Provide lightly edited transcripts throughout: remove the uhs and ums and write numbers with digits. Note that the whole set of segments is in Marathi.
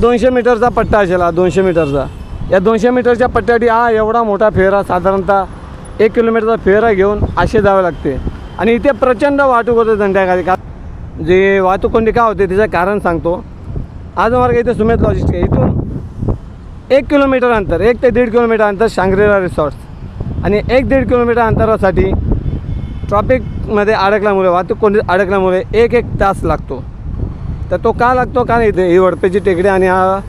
200 मीटरचा पट्टा असेल, 200 मीटरचा. या 200 मीटरच्या पट्ट्यासाठी हा एवढा मोठा फेरा, साधारणतः 1 किलोमीटरचा फेरा घेऊन असे जावे लागते. आणि इथे प्रचंड वाहतूक होते संध्याकाळी. का जे वाहतूक कोंडी का होते त्याचं कारण सांगतो. आज मार्ग इथे सुमेध लॉजिस्टिक आहे. इथून 1 किलोमीटर अंतर, 1 ते 1.5 किलोमीटर अंतर शांग्रीला रिसॉर्ट्स. आणि 1-1.5 किलोमीटर अंतरासाठी ट्रॉफिकमध्ये अडकल्यामुळे, वाहतूक कोंडीत अडकल्यामुळे 1 तास लागतो. तर तो का लागतो? कारण इथे ही वडपेची टेकडी आणि हा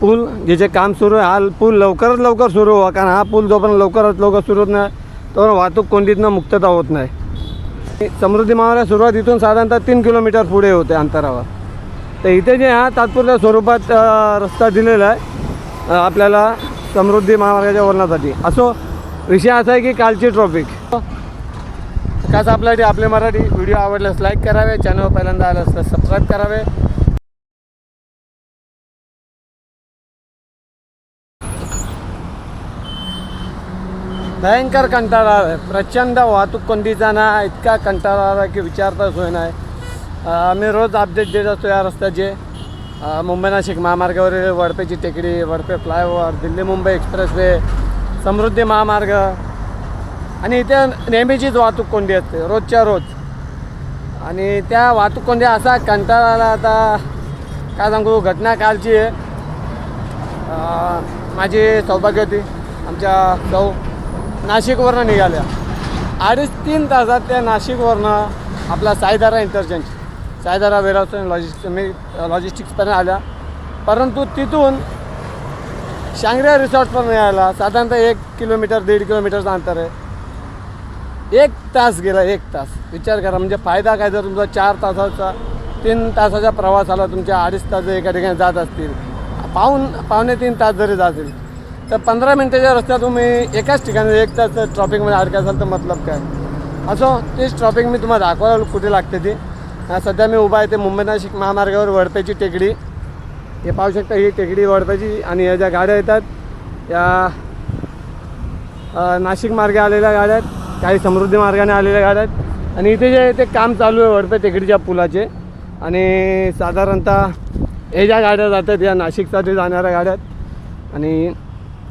पूल जिचे काम सुरू आहे, हा पूल लवकरात लवकर सुरू व्हावा. कारण हा पूल जोपर्यंत लवकर सुरू होत नाही तोपर्यंत वाहतूक कोंडीतनं मुक्तता होत नाही. समृद्धी महामार्ग सुरुवात इथून साधारणतः 3 किलोमीटर पुढे होते अंतरावर. तर इथे जे हा तात्पुरत्या स्वरूपात रस्ता दिलेला आहे आपल्याला समृद्धी महामार्गाच्या वळणासाठी. असो, विषय असा आहे की कालची ट्रॉफिक. खास आपल्यासाठी आपले मराठी व्हिडिओ आवडल्यास लाईक करावे, चॅनल पहिल्यांदा आलं असल्यास सबस्क्राईब करावे. भयंकर कंटाळा आहे, प्रचंड वाहतूक कोंडीचा ना इतका कंटाळा आला की विचारता सोय नाही. मी रोज अपडेट देत असतो या रस्त्याचे. मुंबई नाशिक महामार्गावरील वडपेची टेकडी, वडपे फ्लायओव्हर, दिल्ली मुंबई एक्सप्रेसवे, समृद्धी महामार्ग. आणि इथे नेहमीचीच वाहतूक कोंडी असते रोजच्या रोज. आणि त्या वाहतूक कोंडी असा कंटाळा आला. आता काय सांगू, घटना कालची आहे. माझी सौभाग्यवती आमच्या सौ नाशिकवरनं निघाल्या. 2.5-3 तासात त्या नाशिकवरनं आपला साईधारा इंटरचेंज, साईधारा वेअरहाऊस आणि लॉजिस्टिक्सपर्यंत आल्या. परंतु तिथून शांग्रीला रिसॉर्टपर्यंत यायला साधारणतः 1 किलोमीटर 1.5 किलोमीटरचं अंतर आहे. 1 तास गेला, 1 तास. विचार करा, म्हणजे फायदा काय? जर तुमचा 4 तासाचा 3 तासाचा प्रवासाला तुमच्या 2.5 तास एका ठिकाणी जात असतील, पावणे 3 तास जरी जातील, तर 15 मिनिटाच्या रस्त्यात तुम्ही एकाच ठिकाणी 1 तास ट्रॉफिकमध्ये अडकायचाल तर मतलब काय? असो, तेच ट्रॉफिक मी तुम्हाला दाखवायला कुठे लागते ती. सध्या मी उभा आहे ते मुंबई नाशिक महामार्गावर वडपेची टेकडी. हे पाहू शकता, ही टेकडी वडपेची. आणि या ज्या गाड्या येतात या नाशिक मार्गे आलेल्या गाड्या आहेत, काही समृद्धी मार्गाने आलेल्या गाड्या आहेत. आणि इथे जे ते काम चालू आहे वडपे टेकडीच्या पुलाचे. आणि साधारणतः हे ज्या गाड्या जातात या नाशिकसाठी जाणाऱ्या गाड्या आहेत. आणि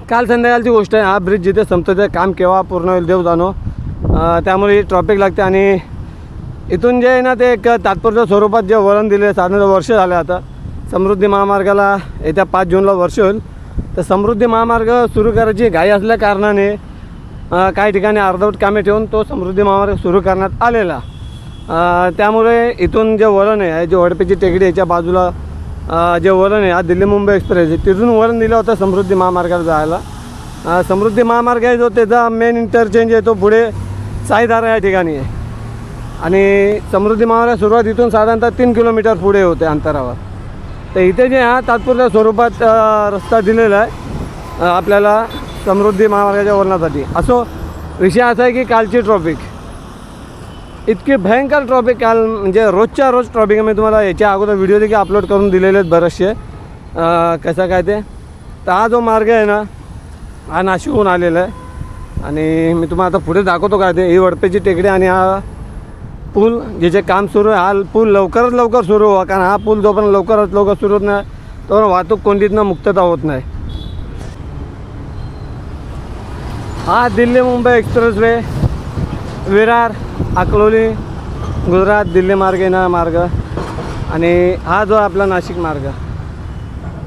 काल संध्याकाळची गोष्ट आहे. हा ब्रिज जिथे संपतो ते काम केव्हा पूर्ण होईल देव जाणो. त्यामुळे ट्रॉफिक लागते. आणि इथून जे आहे ना ते एक तात्पुरत्या स्वरूपात जे वळण दिले, साधारण वर्ष झाले आता. समृद्धी महामार्गाला येत्या 5 जूनला वर्ष होईल. तर समृद्धी महामार्ग सुरू करायची घाई असल्या कारणाने काही ठिकाणी अर्धवट कामे ठेवून तो समृद्धी महामार्ग सुरू करण्यात आलेला. त्यामुळे इथून जे वळण आहे, जे वडपेची टेकडी याच्या बाजूला जे वळण आहे, हा दिल्ली मुंबई एक्सप्रेस आहे, तिथून वळण दिलं होतं समृद्धी महामार्गाला जायला. समृद्धी महामार्ग आहे जो त्याचा मेन इंटरचेंज आहे तो पुढे साईधारा या ठिकाणी आहे. आणि समृद्धी महामार्ग सुरुवात इथून साधारणतः 3 किलोमीटर पुढे होते अंतरावर. तर इथे जे हा तात्पुरत्या स्वरूपात रस्ता दिलेला आहे आपल्याला समृद्धी महामार्गाच्या वळणासाठी. असो, विषय असा आहे की कालची ट्रॉफिक, इतकी भयंकर ट्रॉफिक काल, म्हणजे रोजच्या रोज ट्रॉफिक. मी तुम्हाला याच्या अगोदर व्हिडिओ देखील अपलोड करून दिलेले आहेत बरेचसे, कसं काय ते. तर हा जो मार्ग आहे ना हा नाशिकहून आलेला आहे. आणि मी तुम्हाला आता पुढे दाखवतो काय ते. ही वडपेची टेकडी आणि हा पूल जिचे काम सुरू आहे, हा पूल लवकरात लवकर सुरू व्हावा. कारण हा पूल जोपर्यंत लवकर सुरू होत नाही तोपर्यंत वाहतूक कोंडीतनं मुक्तता होत नाही. हा दिल्ली मुंबई एक्सप्रेसवे, विरार, अकलोली, गुजरात, दिल्ली मार्ग येणारा मार्ग. आणि हा जो आपला नाशिक मार्ग.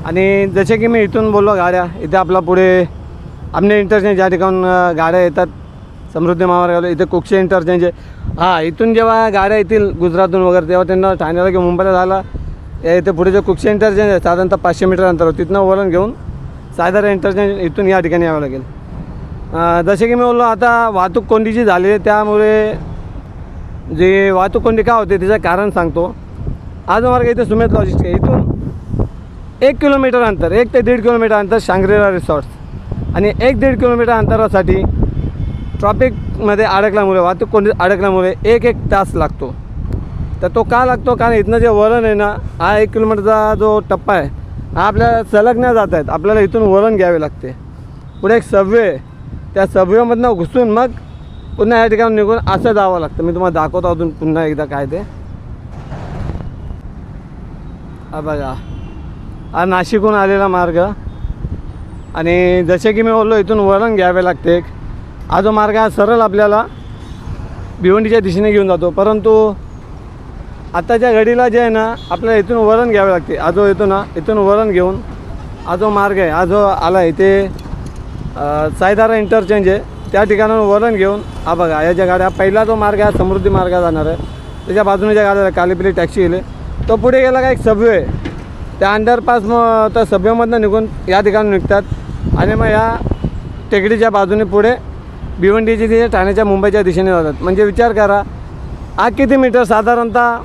आणि जसे की मी इथून बोललो गाड्या, इथे आपला पुढे आमने इंटरचेंज ज्या ठिकाणून गाड्या येतात समृद्धी महामार्गावर, इथे कुक्षे इंटरचेंज आहे. हां, इथून जेव्हा गाड्या येतील गुजरातून वगैरे तेव्हा त्यांना ठाण्याला किंवा मुंबईला जायला इथे पुढे जे कुक्षे इंटरचेंज आहे साधारणतः 500 मीटर अंतरावर, तिथनं वळण घेऊन साधारण इंटरचेंज इथून या ठिकाणी यावं लागेल. जसे की मी बोललो, आता वाहतूक कोंडीची झाली आहे. त्यामुळे जे वाहतूक कोंडी का होते त्याचं कारण सांगतो. आज मार्ग इथे सुमेध लॉजिस्टिक आहे. इथून 1 किलोमीटर अंतर, 1 ते 1.5 किलोमीटर अंतर शांग्रीला रिसॉर्ट्स. आणि 1-1.5 किलोमीटर अंतरासाठी ट्रॉफिकमध्ये अडकल्यामुळे, वाहतूक कोंडीत अडकल्यामुळे 1 तास लागतो. तर तो का लागतो? कारण इथनं जे वळण आहे ना, हा 1 किलोमीटरचा जो टप्पा आहे हा आपल्याला सलग नाही जात आहेत. आपल्याला इथून वळण घ्यावे लागते. पुढे एक सबवे, त्या सबवेमधनं घुसून मग पुन्हा या ठिकाणी निघून असं जावं लागतं. मी तुम्हाला दाखवतो अजून पुन्हा एकदा काय ते. हा बघा, हा नाशिकहून आलेला मार्ग आणि जसे की मी बोललो इथून वळण घ्यावे लागते. हा जो मार्ग हा सरळ आपल्याला भिवंडीच्या दिशेने घेऊन जातो, परंतु आत्ताच्या घडीला जे आहे ना आपल्याला इथून वळण घ्यावे लागते. हा जो येतो ना इथून वळण घेऊन हा जो मार्ग आहे, हा जो आला आहे ते सायदारा इंटरचेंज आहे, त्या ठिकाणाहून वळण घेऊन हा बघा या ज्या गाड्या, पहिला जो मार्ग आहे समृद्धी मार्ग जाणार आहे, त्याच्या बाजूने ज्या गाड्या कालीपिली टॅक्सी गेले, तो पुढे गेला का एक सबवे, त्या अंडरपास मग त्या सबवेमधनं निघून या ठिकाणी निघतात आणि मग या टेकडीच्या बाजूने पुढे भिवंडीची दिशे ठाण्याच्या मुंबईच्या दिशेने जातात. म्हणजे विचार करा हा किती मीटर, साधारणतः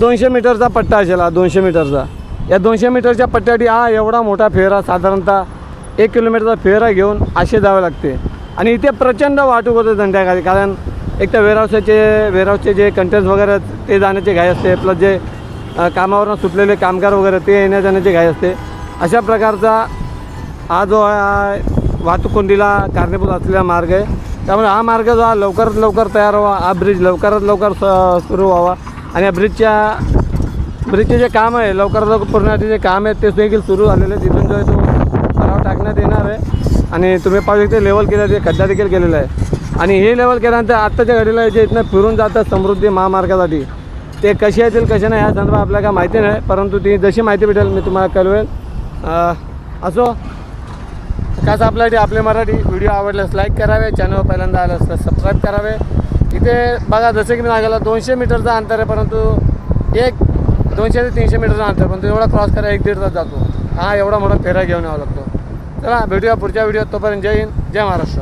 200 मीटरचा पट्टा असेल हा, 200 मीटरचा. या 200 मीटरच्या पट्ट्यासाठी हा एवढा मोठा फेरा, साधारणतः 1 किलोमीटरचा फेरा घेऊन असे जावे लागते. आणि इथे प्रचंड वाहतूक होते संध्याकाळी, कारण एक तर वेअरहाऊसचे जे कंटेन्स वगैरे ते जाण्याची घाई असते, प्लस जे कामावरून सुटलेले कामगार वगैरे ते येण्या जाण्याची घाई असते. अशा प्रकारचा हा जो वाहतूक कोंडीला कारणीभूत असलेला मार्ग आहे. त्यामुळे हा मार्ग जो हा लवकरात लवकर तयार व्हावा, हा ब्रिज लवकरात लवकर सुरू व्हावा आणि या ब्रिजचे जे काम आहे लवकरात लवकर पूर्ण जे काम आहे ते देखील सुरू झालेले. तिथून जो आहे तो भराव टाकण्यात येणार आहे आणि तुम्ही पाहू शकता लेवल केलं, ते खड्डा देखील केलेला आहे. आणि हे लेवल केल्यानंतर आत्ताच्या घडीला जे इथनं फिरून जातात समृद्धी महामार्गासाठी, ते कसे येतील कसे नाही या संदर्भात आपल्याला काय माहिती नाही, परंतु ती जशी माहिती भेटेल मी तुम्हाला कळवेल. असो खास आपल्यासाठी आपले मराठी व्हिडिओ आवडल्यास लाईक करावे, चॅनल पहिल्यांदा आलं असल्यास सबस्क्राईब करावे. इथे बघा जसं की मी सांगितलं 200 मीटरचा अंतर आहे, परंतु 200 ते 300 मीटरचा अंतर, परंतु एवढा क्रॉस करायला 1-1.5 तास जातो. हा एवढा मोठा फेरा घेऊन यावा लागतो. चला भेटूया पुढच्या व्हिडिओत, तोपर्यंत जय हिंद, जय महाराष्ट्र.